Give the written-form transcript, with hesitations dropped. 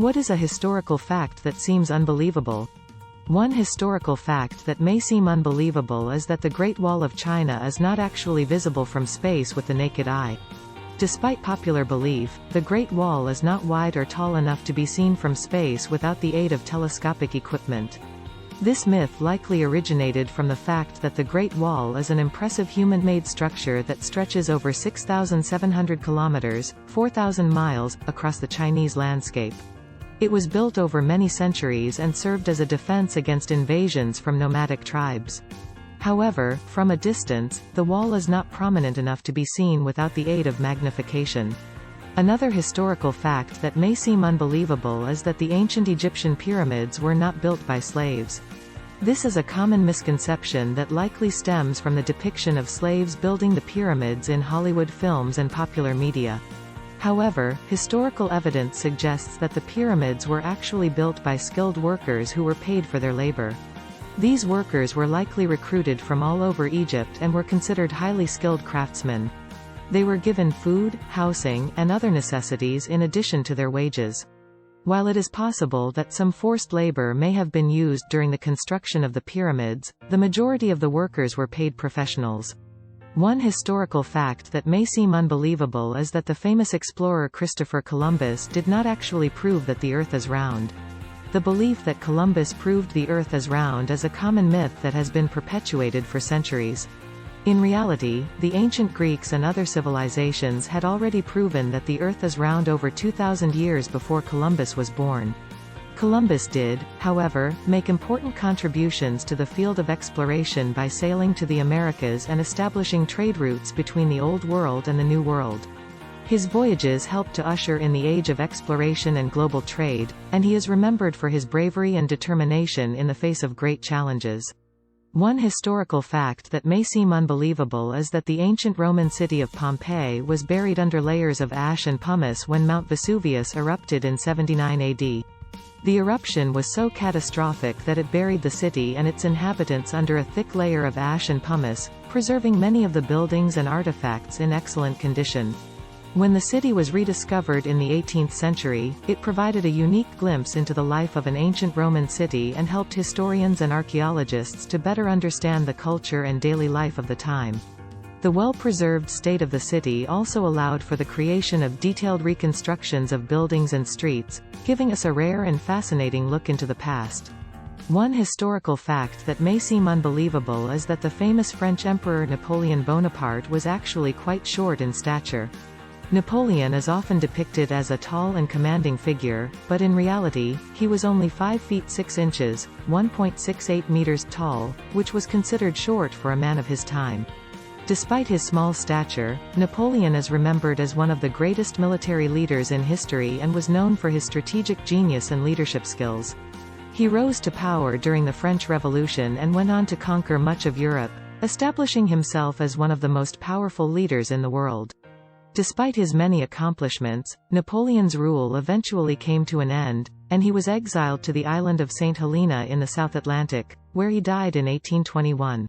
What is a historical fact that seems unbelievable? One historical fact that may seem unbelievable is that the Great Wall of China is not actually visible from space with the naked eye. Despite popular belief, the Great Wall is not wide or tall enough to be seen from space without the aid of telescopic equipment. This myth likely originated from the fact that the Great Wall is an impressive human-made structure that stretches over 6,700 kilometers, 4,000 miles, across the Chinese landscape. It was built over many centuries and served as a defense against invasions from nomadic tribes. However, from a distance, the wall is not prominent enough to be seen without the aid of magnification. Another historical fact that may seem unbelievable is that the ancient Egyptian pyramids were not built by slaves. This is a common misconception that likely stems from the depiction of slaves building the pyramids in Hollywood films and popular media. However, historical evidence suggests that the pyramids were actually built by skilled workers who were paid for their labor. These workers were likely recruited from all over Egypt and were considered highly skilled craftsmen. They were given food, housing, and other necessities in addition to their wages. While it is possible that some forced labor may have been used during the construction of the pyramids, the majority of the workers were paid professionals. One historical fact that may seem unbelievable is that the famous explorer Christopher Columbus did not actually prove that the Earth is round. The belief that Columbus proved the Earth is round is a common myth that has been perpetuated for centuries. In reality, the ancient Greeks and other civilizations had already proven that the Earth is round over 2,000 years before Columbus was born. Columbus did, however, make important contributions to the field of exploration by sailing to the Americas and establishing trade routes between the Old World and the New World. His voyages helped to usher in the age of exploration and global trade, and he is remembered for his bravery and determination in the face of great challenges. One historical fact that may seem unbelievable is that the ancient Roman city of Pompeii was buried under layers of ash and pumice when Mount Vesuvius erupted in 79 AD. The eruption was so catastrophic that it buried the city and its inhabitants under a thick layer of ash and pumice, preserving many of the buildings and artifacts in excellent condition. When the city was rediscovered in the 18th century, it provided a unique glimpse into the life of an ancient Roman city and helped historians and archaeologists to better understand the culture and daily life of the time. The well-preserved state of the city also allowed for the creation of detailed reconstructions of buildings and streets, giving us a rare and fascinating look into the past. One historical fact that may seem unbelievable is that the famous French Emperor Napoleon Bonaparte was actually quite short in stature. Napoleon is often depicted as a tall and commanding figure, but in reality, he was only 5 feet 6 inches, 1.68 meters tall, which was considered short for a man of his time. Despite his small stature, Napoleon is remembered as one of the greatest military leaders in history and was known for his strategic genius and leadership skills. He rose to power during the French Revolution and went on to conquer much of Europe, establishing himself as one of the most powerful leaders in the world. Despite his many accomplishments, Napoleon's rule eventually came to an end, and he was exiled to the island of St. Helena in the South Atlantic, where he died in 1821.